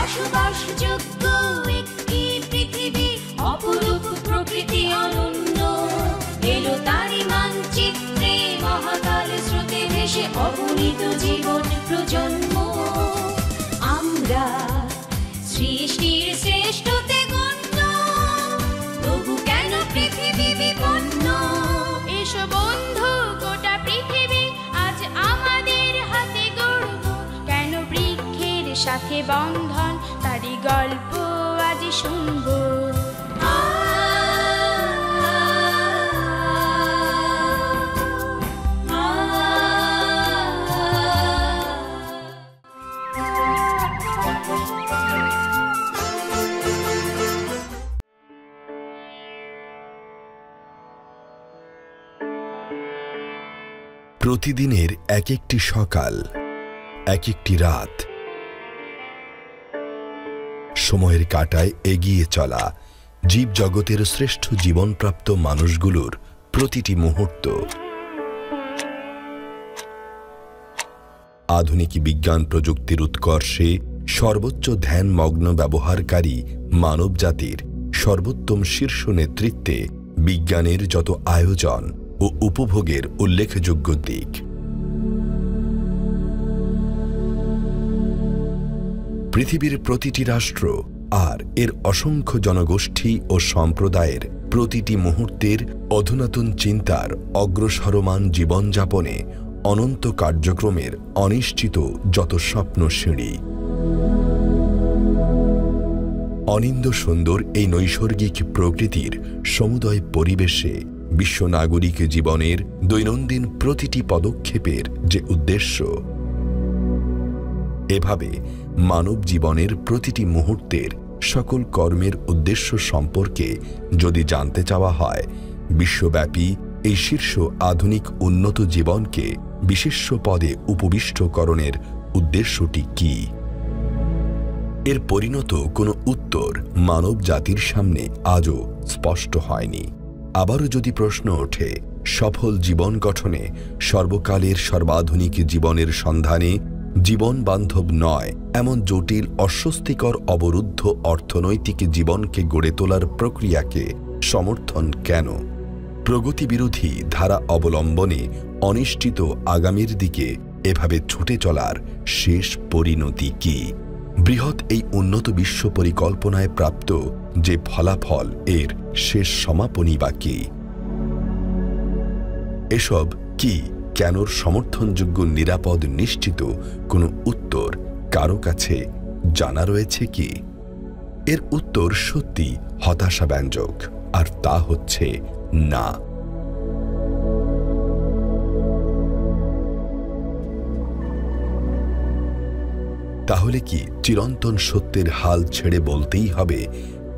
বসবাসযোগ্য একটি পৃথিবী, অপরূপ প্রকৃতি অনন্য, এলো তারি মানচিত্রে মহাকাল স্রোতে ভেসে অগণিত জীবন প্রজন্ম। আমরা সৃষ্টির শ্রেষ্ঠতে গণ্য, তবু কেন পৃথিবী বিপন্ন? এসো বন্ধু, গোটা পৃথিবী আজ আমাদের হাতে গড়ব, কেন বৃক্ষের সাথে বন্ধন, তারই গল্প আজ শুনব। প্রতিদিনের এক একটি সকাল, এক একটি রাত, সময়ের কাঁটায় এগিয়ে চলা জীবজগতের শ্রেষ্ঠ জীবনপ্রাপ্ত মানুষগুলোর প্রতিটি মুহূর্ত। আধুনিক বিজ্ঞান প্রযুক্তির উৎকর্ষে সর্বোচ্চ ধ্যানমগ্ন ব্যবহারকারী মানবজাতির সর্বোত্তম শীর্ষ নেতৃত্বে বিজ্ঞানের যত আয়োজন ও উপভোগের উল্লেখযোগ্য দিক। পৃথিবীর প্রতিটি রাষ্ট্র আর এর অসংখ্য জনগোষ্ঠী ও সম্প্রদায়ের প্রতিটি মুহূর্তের অধুনাতন চিন্তার অগ্রসরমান জীবনযাপনে অনন্ত কার্যক্রমের অনিশ্চিত যত স্বপ্ন সিঁড়ি। অনিন্দ্য সুন্দর এই নৈসর্গিক প্রকৃতির সমুদয় পরিবেশে বিশ্ব নাগরিক জীবনের দৈনন্দিন প্রতিটি পদক্ষেপের যে উদ্দেশ্য, এভাবে মানব জীবনের প্রতিটি মুহূর্তের সকল কর্মের উদ্দেশ্য সম্পর্কে যদি জানতে চাওয়া হয়, বিশ্বব্যাপী এই শীর্ষ আধুনিক উন্নত জীবনকে বিশেষ্য পদে উপবিষ্টকরণের উদ্দেশ্যটি কি? এর পরিণত কোনো উত্তর মানব জাতির সামনে আজও স্পষ্ট হয়নি। আবারও যদি প্রশ্ন ওঠে, সফল জীবন গঠনে সর্বকালের সর্বাধুনিক জীবনের সন্ধানে জীবন বান্ধব নয় এমন জটিল অস্বস্তিকর অবরুদ্ধ অর্থনৈতিক জীবনকে গড়ে তোলার প্রক্রিয়াকে সমর্থন কেন? প্রগতিবিরোধী ধারা অবলম্বনে অনিশ্চিত আগামীর দিকে এভাবে ছুটে চলার শেষ পরিণতি কি? বৃহৎ এই উন্নত বিশ্ব পরিকল্পনায় প্রাপ্ত যে ফলাফল, এর শেষ সমাপনী বা কি? এসব কি কেনর সমর্থনযোগ্য নিরাপদ নিশ্চিত কোনো উত্তর কারো কাছে জানা রয়েছে কি? এর উত্তর সত্যি হতাশাব্যঞ্জক, আর তা হচ্ছে না। তাহলে কি চিরন্তন সত্যের হাল ছেড়ে বলতেই হবে,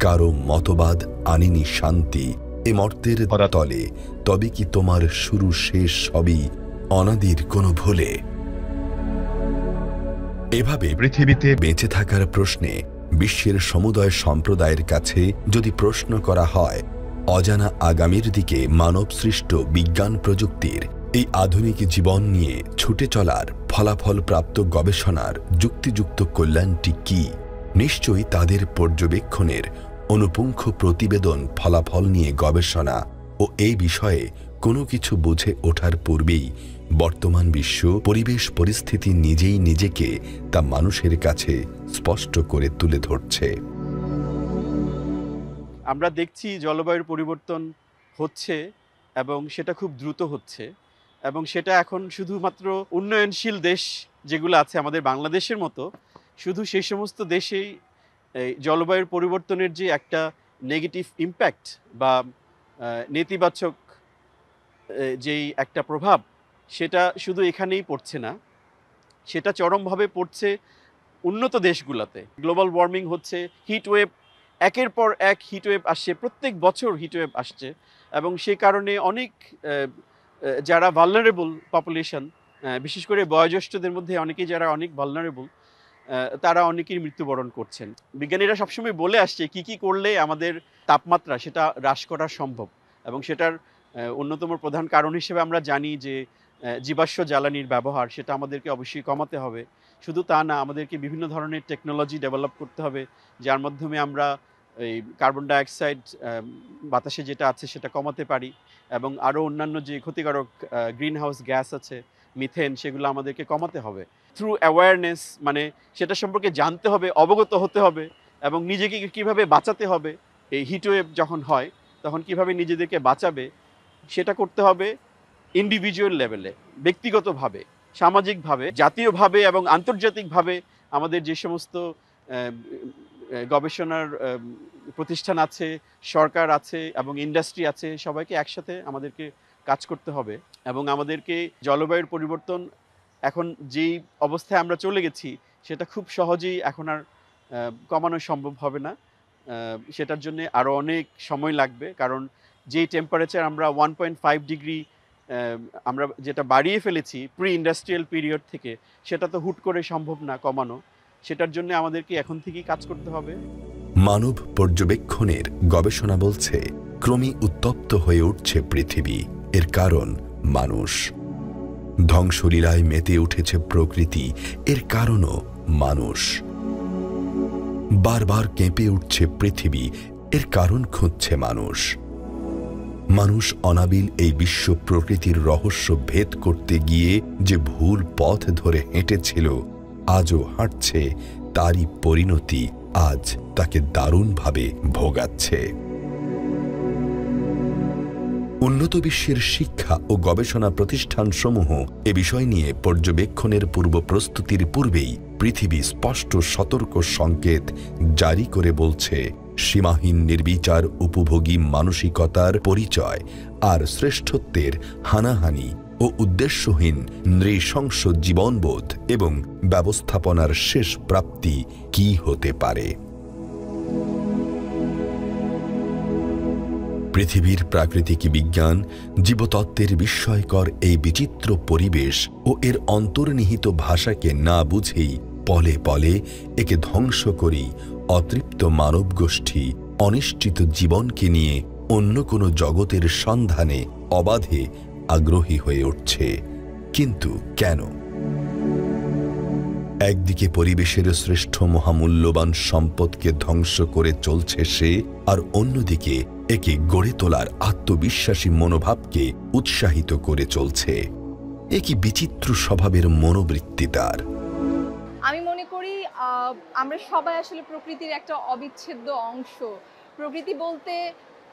কারো মতবাদ আনেনি শান্তি এ মর্তের ধরাতলে? তবে কি তোমার শুরু শেষ সবই অনাদির কোনো ভুলে? এভাবে পৃথিবীতে বেঁচে থাকার প্রশ্নে বিশ্বের সমুদয় সম্প্রদায়ের কাছে যদি প্রশ্ন করা হয়, অজানা আগামীর দিকে মানবসৃষ্ট বিজ্ঞান প্রযুক্তির এই আধুনিক জীবন নিয়ে ছুটে চলার ফলাফল প্রাপ্ত গবেষণার যুক্তিযুক্ত কল্যাণটি কি? নিশ্চয়ই তাদের পর্যবেক্ষণের অনুপুঙ্খ প্রতিবেদন ফলাফল নিয়ে গবেষণা ও এই বিষয়ে কোনো কিছু বুঝে ওঠার পূর্বেই বর্তমান বিশ্ব পরিবেশ পরিস্থিতি নিজেই নিজেকে তা মানুষের কাছে স্পষ্ট করে তুলে ধরছে। আমরা দেখছি জলবায়ুর পরিবর্তন হচ্ছে এবং সেটা খুব দ্রুত হচ্ছে, এবং সেটা এখন শুধুমাত্র উন্নয়নশীল দেশ যেগুলো আছে আমাদের বাংলাদেশের মতো, শুধু সেই সমস্ত দেশেই জলবায়ুর পরিবর্তনের যে একটা নেগেটিভ ইম্প্যাক্ট বা নেতিবাচক যেই একটা প্রভাব, সেটা শুধু এখানেই পড়ছে না, সেটা চরমভাবে পড়ছে উন্নত দেশগুলোতে। গ্লোবাল ওয়ার্মিং হচ্ছে, হিটওয়েভ, একের পর এক হিটওয়েভ আসছে, প্রত্যেক বছর হিটওয়েভ আসছে, এবং সেই কারণে অনেক যারা ভালনারেবল পপুলেশন, বিশেষ করে বয়োজ্যেষ্ঠদের মধ্যে অনেকেই যারা অনেক ভালনারেবল, তারা অনেকেই মৃত্যুবরণ করছেন। বিজ্ঞানীরা সবসময় বলে আসছে কি কি করলে আমাদের তাপমাত্রা সেটা হ্রাস করা সম্ভব, এবং সেটার অন্যতম প্রধান কারণ হিসেবে আমরা জানি যে জীবাশ্ম জ্বালানির ব্যবহার সেটা আমাদেরকে অবশ্যই কমাতে হবে। শুধু তা না, আমাদেরকে বিভিন্ন ধরনের টেকনোলজি ডেভেলপ করতে হবে, যার মাধ্যমে আমরা এই কার্বন ডাইঅক্সাইড বাতাসে যেটা আছে সেটা কমাতে পারি, এবং আরও অন্যান্য যে ক্ষতিকারক গ্রিন হাউস গ্যাস আছে, মিথেন, সেগুলো আমাদেরকে কমাতে হবে থ্রু অ্যাওয়ারনেস। মানে সেটা সম্পর্কে জানতে হবে, অবগত হতে হবে, এবং নিজেকে কীভাবে বাঁচাতে হবে। এই হিটওয়েভ যখন হয় তখন কিভাবে নিজেদেরকে বাঁচাবে সেটা করতে হবে ইন্ডিভিজুয়াল লেভেলে, ব্যক্তিগতভাবে, সামাজিকভাবে, জাতীয়ভাবে এবং আন্তর্জাতিকভাবে। আমাদের যে সমস্ত গবেষণার প্রতিষ্ঠান আছে, সরকার আছে এবং ইন্ডাস্ট্রি আছে, সবাইকে একসাথে আমাদেরকে কাজ করতে হবে। এবং আমাদেরকে জলবায়ুর পরিবর্তন এখন যেই অবস্থায় আমরা চলে গেছি সেটা খুব সহজেই এখন আর কমানো সম্ভব হবে না। সেটার জন্য আরও অনেক সময় লাগবে, কারণ যেই টেম্পারেচার আমরা 1.5 ডিগ্রি আমরা যেটা বাড়িয়ে ফেলেছি প্রি ইন্ডাস্ট্রিয়াল পিরিয়ড থেকে, সেটা তো হুট করে সম্ভব না কমানো। সেটার জন্য আমাদেরকে এখন থেকেই কাজ করতে হবে। মানব পর্যবেক্ষণের গবেষণা বলছে ক্রমেই উত্তপ্ত হয়ে উঠছে পৃথিবী। এর কারণ মানুষ। ধ্বংসলীলায় মেতে উঠেছে প্রকৃতি, এর কারণও মানুষ। বারবার কেঁপে উঠছে পৃথিবী, এর কারণ খুঁজছে মানুষ। মানুষ অনাবিল এই বিশ্ব প্রকৃতির রহস্য ভেদ করতে গিয়ে যে ভুল পথ ধরে হেঁটেছিল, আজও হাঁটছে, তারই পরিণতি আজ তাকে দারুণভাবে ভোগাচ্ছে। উন্নত বিশ্বের শিক্ষা ও গবেষণা প্রতিষ্ঠানসমূহ এ বিষয় নিয়ে পর্যবেক্ষণের পূর্ব প্রস্তুতির পূর্বেই পৃথিবী স্পষ্ট সতর্ক সংকেত জারি করে বলছে, সীমাহীন নির্বিচার উপভোগী মানসিকতার পরিচয় আর শ্রেষ্ঠত্বের হানাহানি ও উদ্দেশ্যহীন নৃশংস জীবনবোধ এবং ব্যবস্থাপনার শেষ প্রাপ্তি কি হতে পারে। পৃথিবীর প্রাকৃতিক বিজ্ঞান, জীবতত্ত্বের বিস্ময়কর এই বিচিত্র পরিবেশ ও এর অন্তর্নিহিত ভাষাকে না বুঝেই পলে পলে একে ধ্বংস করেই অতৃপ্ত মানবগোষ্ঠী অনিশ্চিত জীবনকে নিয়ে অন্য কোনো জগতের সন্ধানে অবাধে আগ্রহী হয়ে উঠছে। কিন্তু কেন? একদিকে পরিবেশের শ্রেষ্ঠ মহামূল্যবান সম্পদকে ধ্বংস করে চলছে সে, আর অন্যদিকে একে গড়ে তোলার আত্মবিশ্বাসী মনোভাবকে উৎসাহিত করে চলছে। এ কি বিচিত্র স্বভাবের মনোবৃত্তি তার। আমি মনে করি আমরা সবাই আসলে প্রকৃতির একটা অবিচ্ছেদ্য অংশ। প্রকৃতি বলতে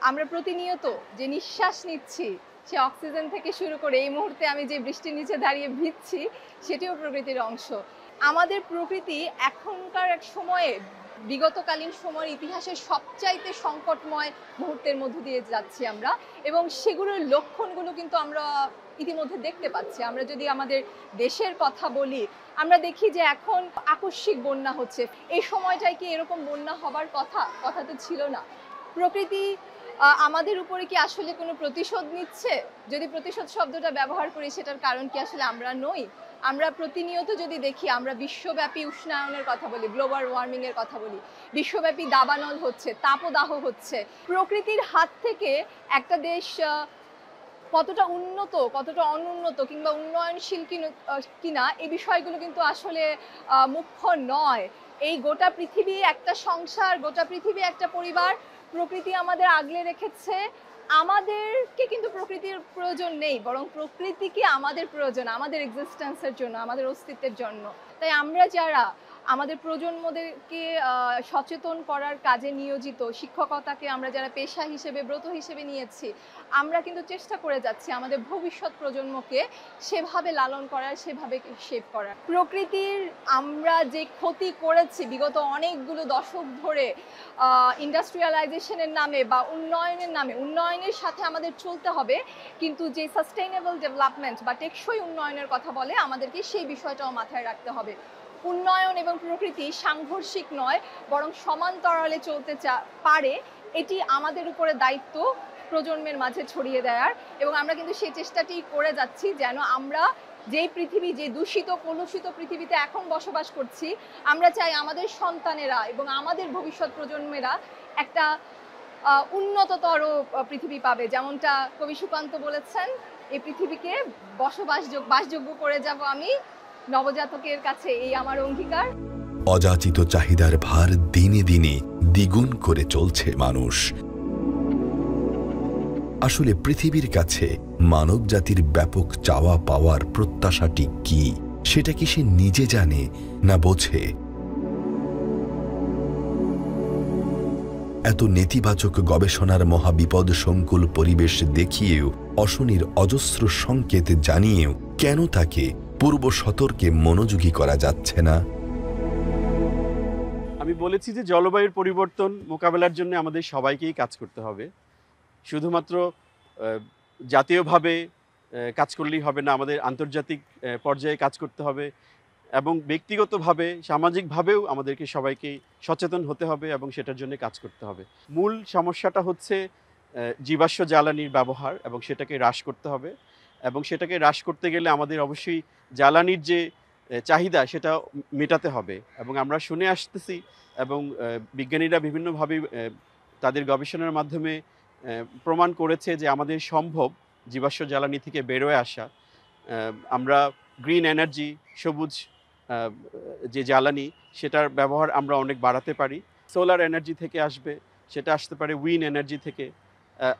আমরা প্রতিনিয়ত যে নিঃশ্বাস নিচ্ছি, সে অক্সিজেন থেকে শুরু করে এই মুহূর্তে আমি যে বৃষ্টির নিচে দাঁড়িয়ে ভিজছি, সেটিও প্রকৃতির অংশ। আমাদের প্রকৃতি এখনকার এক সময়ে, বিগতকালীন সময়ের ইতিহাসের সবচাইতে সংকটময় মুহূর্তের মধ্য দিয়ে যাচ্ছি আমরা, এবং সেগুলোর লক্ষণগুলো কিন্তু আমরা ইতিমধ্যে দেখতে পাচ্ছি। আমরা যদি আমাদের দেশের কথা বলি, আমরা দেখি যে এখন আকস্মিক বন্যা হচ্ছে। এই সময়টায় কি এরকম বন্যা হবার কথা তো ছিল না। প্রকৃতি আমাদের উপরে কি আসলে কোনো প্রতিশোধ নিচ্ছে? যদি প্রতিশোধ শব্দটা ব্যবহার করি, সেটার কারণ কি আসলে আমরা নই? আমরা প্রতিনিয়ত যদি দেখি, আমরা বিশ্বব্যাপী উষ্ণায়নের কথা বলি, গ্লোবাল ওয়ার্মিং এর কথা বলি, বিশ্বব্যাপী দাবানল হচ্ছে, তাপদাহ হচ্ছে। প্রকৃতির হাত থেকে একটা দেশ কতটা উন্নত, কতটা অনুন্নত কিংবা উন্নয়নশীল কিনা, এই বিষয়গুলো কিন্তু আসলে মুখ্য নয়। এই গোটা পৃথিবী একটা সংসার, গোটা পৃথিবী একটা পরিবার। প্রকৃতি আমাদের আগলে রেখেছে। আমাদেরকে কিন্তু প্রকৃতির প্রয়োজন নেই, বরং প্রকৃতিকে আমাদের প্রয়োজন, আমাদের এক্সিস্টেন্সের জন্য, আমাদের অস্তিত্বের জন্য। তাই আমরা যারা আমাদের প্রজন্মদেরকে সচেতন করার কাজে নিয়োজিত, শিক্ষকতাকে আমরা যারা পেশা হিসেবে, ব্রত হিসেবে নিয়েছি, আমরা কিন্তু চেষ্টা করে যাচ্ছি আমাদের ভবিষ্যৎ প্রজন্মকে সেভাবে লালন করার, সেভাবে শেপ করার। প্রকৃতির আমরা যে ক্ষতি করেছি বিগত অনেকগুলো দশক ধরে ইন্ডাস্ট্রিয়ালাইজেশনের নামে বা উন্নয়নের নামে, উন্নয়নের সাথে আমাদের চলতে হবে, কিন্তু যে সাস্টেইনেবল ডেভেলপমেন্ট বা টেকসই উন্নয়নের কথা বলে, আমাদেরকে সেই বিষয়টাও মাথায় রাখতে হবে। উন্নয়ন এবং প্রকৃতি সাংঘর্ষিক নয়, বরং সমান্তরালে চলতে পারে। এটি আমাদের উপরে দায়িত্ব প্রজন্মের মাঝে ছড়িয়ে দেওয়ার, এবং আমরা কিন্তু সেই চেষ্টাটি করে যাচ্ছি, যেন আমরা যেই পৃথিবী, যে দূষিত কলুষিত পৃথিবীতে এখন বসবাস করছি, আমরা চাই আমাদের সন্তানেরা এবং আমাদের ভবিষ্যৎ প্রজন্মেরা একটা উন্নততর পৃথিবী পাবে। যেমনটা কবি সুকান্ত বলেছেন, এই পৃথিবীকে বাসযোগ্য করে যাব আমি নবজাতকের কাছে, এই আমার অঙ্গীকার। অযাচিত চাহিদার ভার দিনে দিনে দ্বিগুণ করে চলছে মানুষ। আসলে পৃথিবীর কাছে মানব জাতির ব্যাপক চাওয়া পাওয়ার প্রত্যাশাটি কি, সেটা কি সে নিজে জানে না বোঝে? এত নেতিবাচক গবেষণার মহাবিপদ সংকুল পরিবেশ দেখিয়েও, অশনির অজস্র সংকেত জানিয়েও কেন তাকে পূর্ব সতর্কে মনোযোগী করা যাচ্ছে না? আমি বলেছি যে জলবায়ুর পরিবর্তন মোকাবেলার জন্য আমাদের সবাইকেই কাজ করতে হবে। শুধুমাত্র জাতীয়ভাবে কাজ করলেই হবে না, আমাদের আন্তর্জাতিক পর্যায়ে কাজ করতে হবে এবং ব্যক্তিগতভাবে সামাজিকভাবেও আমাদেরকে সবাইকেই সচেতন হতে হবে এবং সেটার জন্য কাজ করতে হবে। মূল সমস্যাটা হচ্ছে জীবাশ্ম জ্বালানির ব্যবহার এবং সেটাকে হ্রাস করতে হবে, এবং সেটাকে হ্রাস করতে গেলে আমাদের অবশ্যই জ্বালানির যে চাহিদা সেটা মেটাতে হবে। এবং আমরা শুনে আসতেছি এবং বিজ্ঞানীরা বিভিন্নভাবে তাদের গবেষণার মাধ্যমে প্রমাণ করেছে যে আমাদের সম্ভব জীবাশ্ম জ্বালানি থেকে বেরোয় আসা। আমরা গ্রিন এনার্জি, সবুজ যে জ্বালানি, সেটার ব্যবহার আমরা অনেক বাড়াতে পারি। সোলার এনার্জি থেকে আসবে, সেটা আসতে পারে উইন্ড এনার্জি থেকে।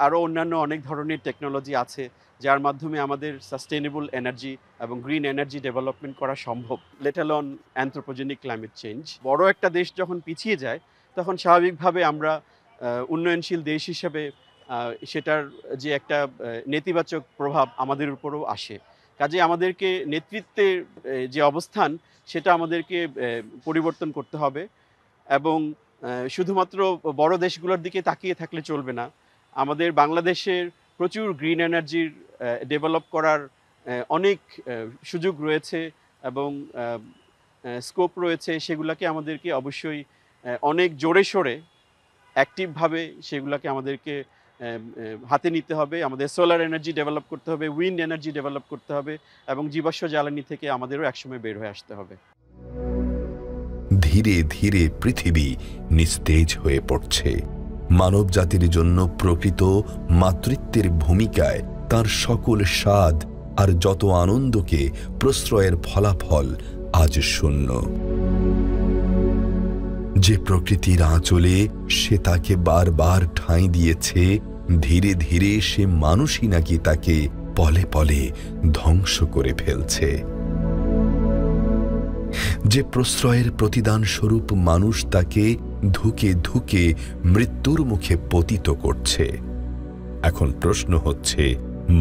আরও অন্যান্য অনেক ধরনের টেকনোলজি আছে যার মাধ্যমে আমাদের সাস্টেনেবল এনার্জি এবং গ্রিন এনার্জি ডেভেলপমেন্ট করা সম্ভব, let alone anthropogenic climate change. বড় একটা দেশ যখন পিছিয়ে যায় তখন স্বাভাবিকভাবে আমরা উন্নয়নশীল দেশ হিসেবে সেটার যে একটা নেতিবাচক প্রভাব আমাদের উপরও আসে। কাজে আমাদেরকে নেতৃত্বের যে অবস্থান সেটা আমাদেরকে পরিবর্তন করতে হবে এবং শুধুমাত্র বড় দেশগুলোর দিকে তাকিয়ে থাকলে চলবে না। আমাদের বাংলাদেশের প্রচুর গ্রিন এনার্জির ডেভেলপ করার অনেক সুযোগ রয়েছে এবং স্কোপ রয়েছে, সেগুলোকে আমাদেরকে অবশ্যই অনেক জোরে সোরে অ্যাক্টিভভাবে সেগুলোকে আমাদেরকে হাতে নিতে হবে। আমাদের সোলার এনার্জি ডেভেলপ করতে হবে, উইন্ড এনার্জি ডেভেলপ করতে হবে এবং জীবাশ্ম জ্বালানি থেকে আমাদেরও একসময় বের হয়ে আসতে হবে। ধীরে ধীরে পৃথিবী নিস্তেজ হয়ে পড়ছে। মানব জাতির জন্য প্রকৃত মাতৃত্বের ভূমিকায় তার সকল স্বাদ আর যত আনন্দকে প্রশ্রয়ের ফলাফল আজ শূন্য। যে প্রকৃতির আঁচলে সে তাকে বারবার ঠাঁই দিয়েছে, ধীরে ধীরে সে মানুষই নাকি তাকে পলে পলে ধ্বংস করে ফেলছে। যে প্রশ্রয়ের প্রতিদান স্বরূপ মানুষ তাকে ধুকে ধুকে মৃত্যুর মুখে পতিত করছে। এখন প্রশ্ন হচ্ছে,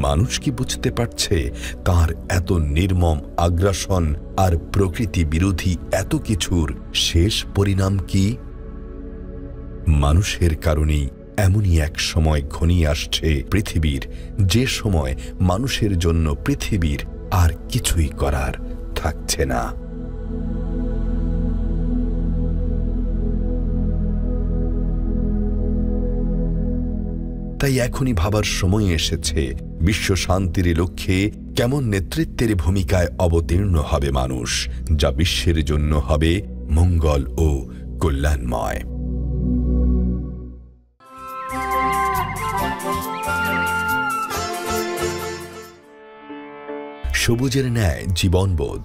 মানুষ কি বুঝতে পারছে তার এত নির্মম আগ্রাসন আর প্রকৃতি বিরোধী এত কিছুর শেষ পরিণাম কি? মানুষের কারণেই এমনই এক সময় ঘনিয়ে আসছে পৃথিবীর, যে সময় মানুষের জন্য পৃথিবীর আর কিছুই করার থাকছে না। তাই এখনই ভাবার সময় এসেছে, বিশ্ব শান্তির লক্ষ্যে কেমন নেতৃত্বের ভূমিকায় অবতীর্ণ হবে মানুষ, যা বিশ্বের জন্য হবে মঙ্গল ও কল্যাণময়। সবুজের ন্যায় জীবনবোধ,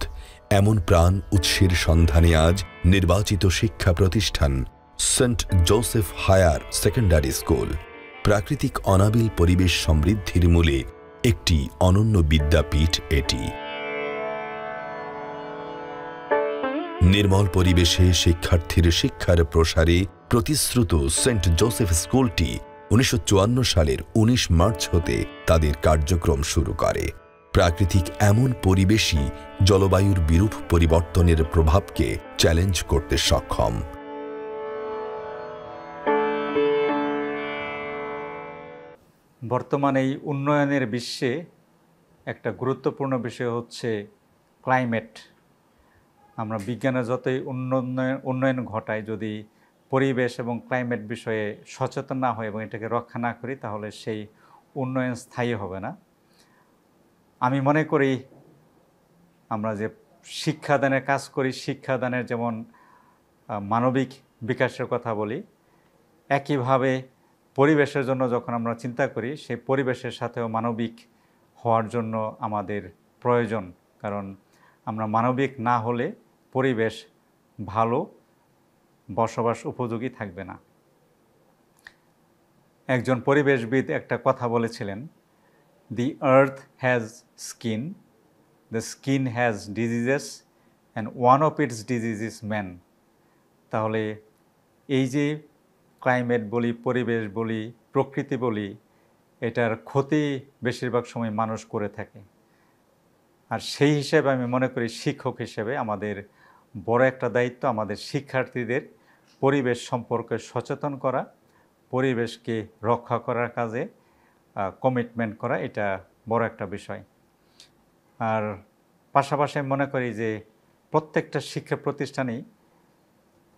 এমন প্রাণ উৎসের সন্ধানে আজ নির্বাচিত শিক্ষা প্রতিষ্ঠান Saint Joseph higher secondary school প্রাকৃতিক অনাবিল পরিবেশ সমৃদ্ধির মূলে একটি অনন্য বিদ্যাপীঠ। এটি নির্মল পরিবেশে শিক্ষার্থীর শিক্ষার প্রসারে প্রতিশ্রুত সেন্ট জোসেফ স্কুলটি 1954 সালের 19 মার্চ হতে তাদের কার্যক্রম শুরু করে। প্রাকৃতিক এমন পরিবেশই জলবায়ুর বিরূপ পরিবর্তনের প্রভাবকে চ্যালেঞ্জ করতে সক্ষম। বর্তমানে এই উন্নয়নের বিশ্বে একটা গুরুত্বপূর্ণ বিষয় হচ্ছে ক্লাইমেট। আমরা বিজ্ঞানের যতই উন্নয়ন ঘটাই, যদি পরিবেশ এবং ক্লাইমেট বিষয়ে সচেতন না হই এবং এটাকে রক্ষা না করি, তাহলে সেই উন্নয়ন স্থায়ী হবে না। আমি মনে করি আমরা যে শিক্ষাদানের কাজ করি, শিক্ষাদানের যেমন মানবিক বিকাশের কথা বলি, একইভাবে পরিবেশের জন্য যখন আমরা চিন্তা করি, সেই পরিবেশের সাথেও মানবিক হওয়ার জন্য আমাদের প্রয়োজন, কারণ আমরা মানবিক না হলে পরিবেশ ভালো বসবাস উপযোগী থাকবে না। একজন পরিবেশবিদ একটা কথা বলেছিলেন, the earth has skin, the skin has diseases and one of its disease is man. তাহলে এই যে ক্লাইমেট বলি, পরিবেশ বলি, প্রকৃতি বলি, এটার ক্ষতি বেশিরভাগ সময় মানুষ করে থাকে। আর সেই হিসেবে আমি মনে করি শিক্ষক হিসেবে আমাদের বড় একটা দায়িত্ব আমাদের শিক্ষার্থীদের পরিবেশ সম্পর্কে সচেতন করা, পরিবেশকে রক্ষা করার কাজে কমিটমেন্ট করা, এটা বড় একটা বিষয়। আর পাশাপাশি আমি মনে করি যে প্রত্যেকটা শিক্ষা প্রতিষ্ঠানেই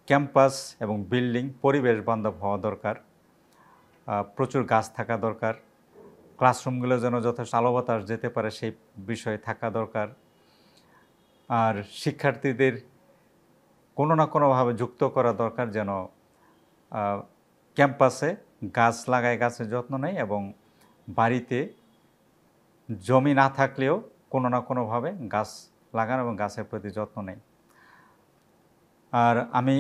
ক্যাম্পাস এবং বিল্ডিং পরিবেশ বান্ধব হওয়া দরকার, প্রচুর গাছ থাকা দরকার, ক্লাসরুমগুলো যেন যথেষ্ট আলো বাতাস যেতে পারে সেই বিষয়ে থাকা দরকার। আর শিক্ষার্থীদের কোনো না কোনোভাবে যুক্ত করা দরকার, যেন ক্যাম্পাসে গাছ লাগায়, গাছের যত্ন নেয়, এবং বাড়িতে জমি না থাকলেও কোনো না কোনোভাবে গাছ লাগান এবং গাছের প্রতি যত্ন নেয়। আর আমি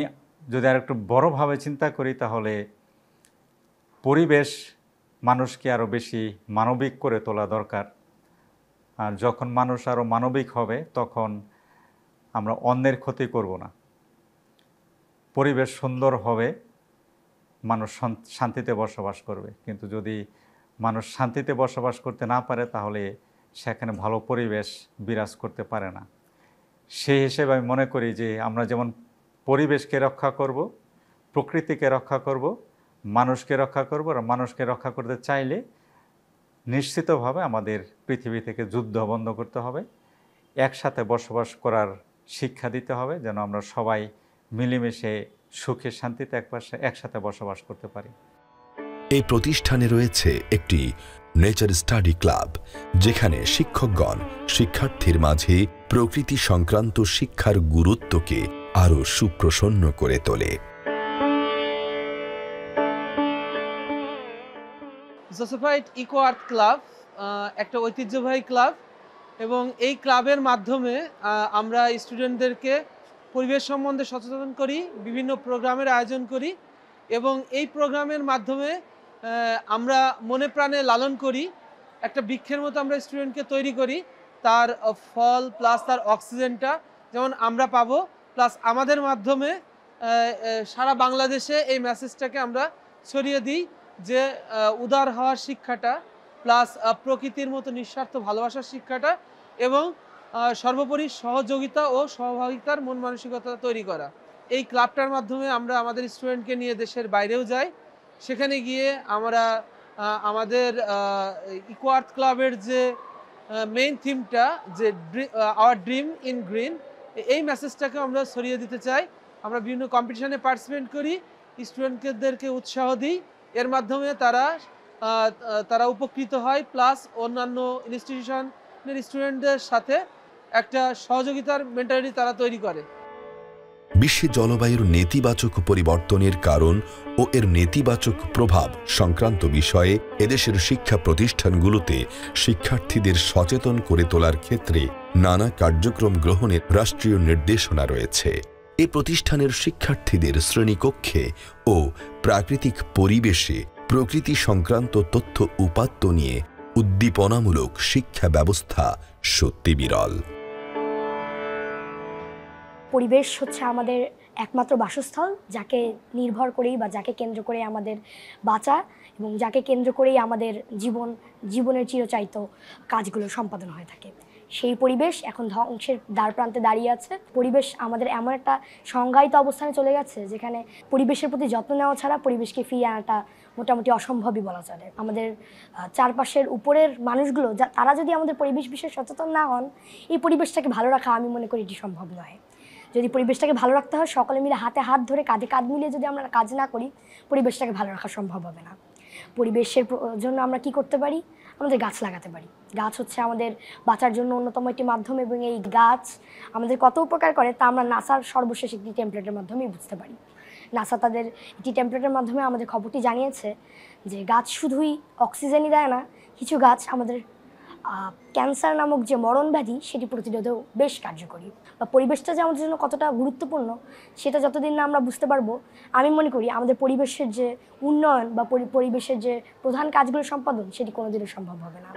যদি আর একটু বড়োভাবে চিন্তা করি, তাহলে পরিবেশ মানুষকে আরও বেশি মানবিক করে তোলা দরকার। আর যখন মানুষ আরও মানবিক হবে, তখন আমরা অন্যের ক্ষতি করব না। পরিবেশ সুন্দর হবে, মানুষ শান্তিতে বসবাস করবে। কিন্তু যদি মানুষ শান্তিতে বসবাস করতে না পারে, তাহলে সেখানে ভালো পরিবেশ বিরাজ করতে পারে না। সেই হিসেবে আমি মনে করি যে আমরা যেমন পরিবেশকে রক্ষা করব, প্রকৃতিকে রক্ষা করব, মানুষকে রক্ষা করব। আর মানুষকে রক্ষা করতে চাইলে নিশ্চিতভাবে আমাদের পৃথিবী থেকে যুদ্ধ বন্ধ করতে হবে, একসাথে বসবাস করার শিক্ষা দিতে হবে, যেন আমরা সবাই মিলেমিশে সুখে শান্তিতে একসাথে বসবাস করতে পারি। এই প্রতিষ্ঠানে রয়েছে একটি নেচার স্টাডি ক্লাব, যেখানে শিক্ষকগণ শিক্ষার্থীর মাঝে প্রকৃতি সংক্রান্ত শিক্ষার গুরুত্বকে আরও সুপ্রসন্ন করে তোলে। জোসেফাইট ইকো আর্ট ক্লাব একটা ঐতিহ্যবাহী ক্লাব, এবং এই ক্লাবের মাধ্যমে আমরা স্টুডেন্টদেরকে পরিবেশ সম্বন্ধে সচেতন করি, বিভিন্ন প্রোগ্রামের আয়োজন করি, এবং এই প্রোগ্রামের মাধ্যমে আমরা মনে প্রাণে লালন করি। একটা বৃক্ষের মতো আমরা স্টুডেন্টকে তৈরি করি, তার ফল প্লাস তার অক্সিজেনটা যেমন আমরা পাবো, প্লাস আমাদের মাধ্যমে সারা বাংলাদেশে এই মেসেজটাকে আমরা ছড়িয়ে দিই যে উদার হওয়ার শিক্ষাটা, প্লাস প্রকৃতির মতো নিঃস্বার্থ ভালোবাসার শিক্ষাটা, এবং সর্বোপরি সহযোগিতা ও সহভাগিতার মন মানসিকতা তৈরি করা। এই ক্লাবটার মাধ্যমে আমরা আমাদের স্টুডেন্টকে নিয়ে দেশের বাইরেও যাই। সেখানে গিয়ে আমরা আমাদের ইকো আর্ট ক্লাবের যে মেইন থিমটা, যে আওয়ার ড্রিম ইন গ্রিন, এই মেসেজটাকে আমরা ছড়িয়ে দিতে চাই। আমরা বিভিন্ন কম্পিটিশনে পার্টিসিপেট করি, স্টুডেন্টদেরকে উৎসাহ দিই, এর মাধ্যমে তারা উপকৃত হয়, প্লাস অন্যান্য ইনস্টিটিউশনের স্টুডেন্টদের সাথে একটা সহযোগিতার মেন্টালিটি তারা তৈরি করে। বিশ্বে জলবায়ুর নেতিবাচক পরিবর্তনের কারণ ও এর নেতিবাচক প্রভাব সংক্রান্ত বিষয়ে এদেশের শিক্ষা প্রতিষ্ঠানগুলোতে শিক্ষার্থীদের সচেতন করে তোলার ক্ষেত্রে নানা কার্যক্রম গ্রহণের রাষ্ট্রীয় নির্দেশনা রয়েছে। এ প্রতিষ্ঠানের শিক্ষার্থীদের শ্রেণীকক্ষে ও প্রাকৃতিক পরিবেশে প্রকৃতি সংক্রান্ত তথ্য উপাত্ত নিয়ে উদ্দীপনামূলক শিক্ষা ব্যবস্থা সত্যি বিরল। পরিবেশ হচ্ছে আমাদের একমাত্র বাসস্থল, যাকে নির্ভর করেই বা যাকে কেন্দ্র করে আমাদের বাঁচা, এবং যাকে কেন্দ্র করেই আমাদের জীবনের চিরচারিত কাজগুলো সম্পাদন হয়ে থাকে। সেই পরিবেশ এখন ধ্বংসের দ্বারপ্রান্তে দাঁড়িয়ে আছে। পরিবেশ আমাদের এমন একটা সংজ্ঞায়িত অবস্থানে চলে গেছে, যেখানে পরিবেশের প্রতি যত্ন নেওয়া ছাড়া পরিবেশকে ফিরিয়ে আনাটা মোটামুটি অসম্ভবই বলা চলে। আমাদের চারপাশের উপরের মানুষগুলো তারা যদি আমাদের পরিবেশ বিষয়ে সচেতন না হন, এই পরিবেশটাকে ভালো রাখা আমি মনে করি এটি সম্ভব নয়। যদি পরিবেশটাকে ভালো রাখতে হয়, সকলে মিলে হাতে হাত ধরে কাঁধে কাঁধ মিলিয়ে যদি আমরা কাজ না করি, পরিবেশটাকে ভালো রাখা সম্ভব হবে না। পরিবেশের জন্য আমরা কি করতে পারি? আমাদের গাছ লাগাতে পারি। গাছ হচ্ছে আমাদের বাঁচার জন্য অন্যতম একটি মাধ্যম, এবং এই গাছ আমাদের কত উপকার করে তা আমরা নাসার সর্বশেষ একটি টেমপ্লেটের মাধ্যমেই বুঝতে পারি। নাসা তাদের একটি টেমপ্লেটের মাধ্যমে আমাদের খবরটি জানিয়েছে যে গাছ শুধুই অক্সিজেনই দেয় না, কিছু গাছ আমাদের ক্যান্সার নামক যে মরণ ব্যাধি সেটি প্রতিরোধেও বেশ কার্যকরী। বা পরিবেশটা যে আমাদের জন্য কতটা গুরুত্বপূর্ণ সেটা যতদিন না আমরা বুঝতে পারবো, আমি মনে করি আমাদের পরিবেশের যে উন্নয়ন বা পরিবেশের যে প্রধান কাজগুলো সম্পাদন সেটি কোনোদিনও সম্ভব হবে না।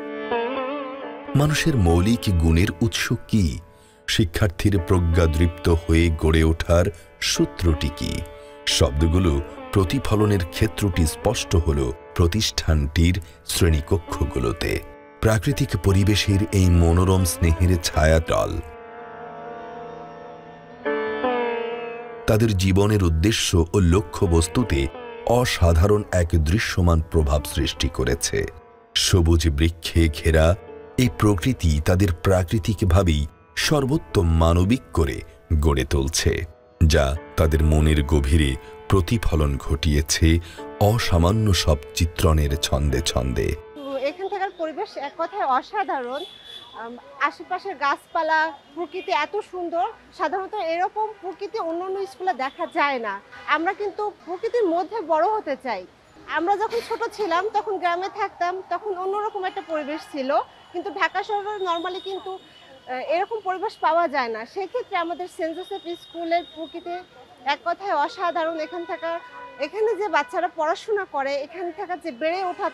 মানুষের মৌলিক গুণের উৎস কি? শিক্ষার্থীর প্রজ্ঞাদৃপ্ত হয়ে গড়ে ওঠার সূত্রটি কি? শব্দগুলো প্রতিফলনের ক্ষেত্রটি স্পষ্ট হল প্রতিষ্ঠানটির শ্রেণীকক্ষগুলোতে। প্রাকৃতিক পরিবেশের এই মনোরম স্নেহের ছায়াতল তাদের জীবনের উদ্দেশ্য ও লক্ষ্যবস্তুতে অসাধারণ এক দৃশ্যমান প্রভাব সৃষ্টি করেছে। সবুজ বৃক্ষে ঘেরা এই প্রকৃতি তাদের প্রাকৃতিকভাবেই সর্বোত্তম মানবিক করে গড়ে তুলছে, যা তাদের মনের গভীরে প্রতিফলন ঘটিয়েছে অসামান্য সব চিত্রণের ছন্দে ছন্দে। এখান থাকার পরিবেশ এক কথায় অসাধারণ। আশেপাশের গাছপালা, প্রকৃতি এত সুন্দর। সাধারণত এরকম প্রকৃতি অন্য স্কুলে দেখা যায় না। আমরা কিন্তু প্রকৃতির মধ্যে বড় হতে চাই। আমরা যখন ছোট ছিলাম তখন গ্রামে থাকতাম, তখন অন্যরকম একটা পরিবেশ ছিল, কিন্তু ঢাকা শহরে নর্মালি কিন্তু এরকম পরিবেশ পাওয়া যায় না। সেক্ষেত্রে আমাদের সেন্ট জোসেফ স্কুলের প্রকৃতি এক কথায় অসাধারণ। এখানে যে বাচ্চারা পড়াশোনা করে, এখানে থাকা যে বেড়ে ওঠা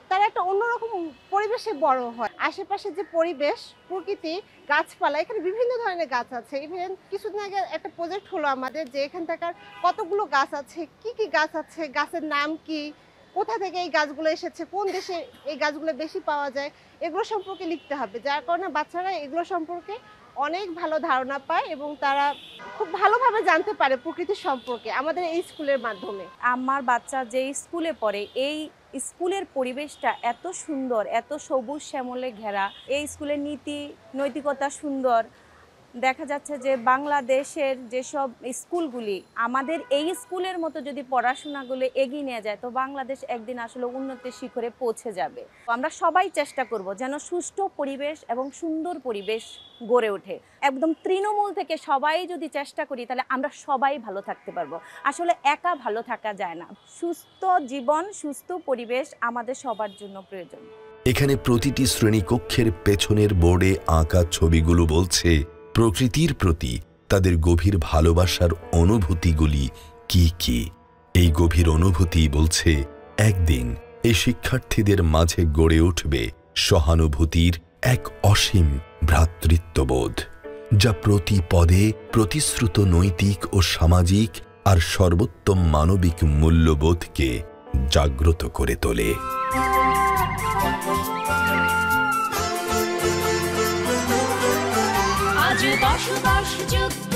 তারা একটা অন্যরকম পরিবেশে বড় হয়। আশেপাশে যে পরিবেশ, প্রকৃতি, গাছপালা, এখানে বিভিন্ন ধরনের গাছ আছে। ইভেন কিছুদিন আগে একটা প্রজেক্ট হলো আমাদের, যে এখান থাকার কতগুলো গাছ আছে, কি কি গাছ আছে, গাছের নাম কি, কোথা থেকে এই গাছগুলো এসেছে, কোন দেশে এই গাছগুলো বেশি পাওয়া যায়, এগুলো সম্পর্কে লিখতে হবে। যার কারণে বাচ্চারা এগুলো সম্পর্কে অনেক ভালো ধারণা পায় এবং তারা খুব ভালোভাবে জানতে পারে প্রকৃতি সম্পর্কে আমাদের এই স্কুলের মাধ্যমে। আমার বাচ্চা যে স্কুলে পড়ে, এই স্কুলের পরিবেশটা এত সুন্দর, এত সবুজ শ্যামলে ঘেরা। এই স্কুলের নীতি নৈতিকতা সুন্দর। দেখা যাচ্ছে যে বাংলাদেশের যেসব স্কুলগুলি আমাদের এই স্কুলের মতো যদি পড়াশোনাগুলো এগিয়ে নিয়ে যায়, তো বাংলাদেশ একদিন আসলে উন্নতির শিখরে পৌঁছে যাবে। আমরা সবাই চেষ্টা করব যেন সুষ্ঠু পরিবেশ এবং সুন্দর পরিবেশ গড়ে ওঠে। একদম তৃণমূল থেকে সবাই যদি চেষ্টা করি, তাহলে আমরা সবাই ভালো থাকতে পারবো। আসলে একা ভালো থাকা যায় না। সুস্থ জীবন, সুস্থ পরিবেশ আমাদের সবার জন্য প্রয়োজন। এখানে প্রতিটি শ্রেণীকক্ষের পেছনের বোর্ডে আঁকা ছবিগুলো বলছে প্রকৃতির প্রতি তাদের গভীর ভালোবাসার অনুভূতিগুলি কি কি। এই গভীর অনুভূতি বলছে একদিন এই শিক্ষার্থীদের মাঝে গড়ে উঠবে সহানুভূতির এক অসীম ভ্রাতৃত্ববোধ, যা প্রতি পদে প্রতিশ্রুত নৈতিক ও সামাজিক আর সর্বোত্তম মানবিক মূল্যবোধকে জাগ্রত করে তোলে। আজ বসবাসযোগ্য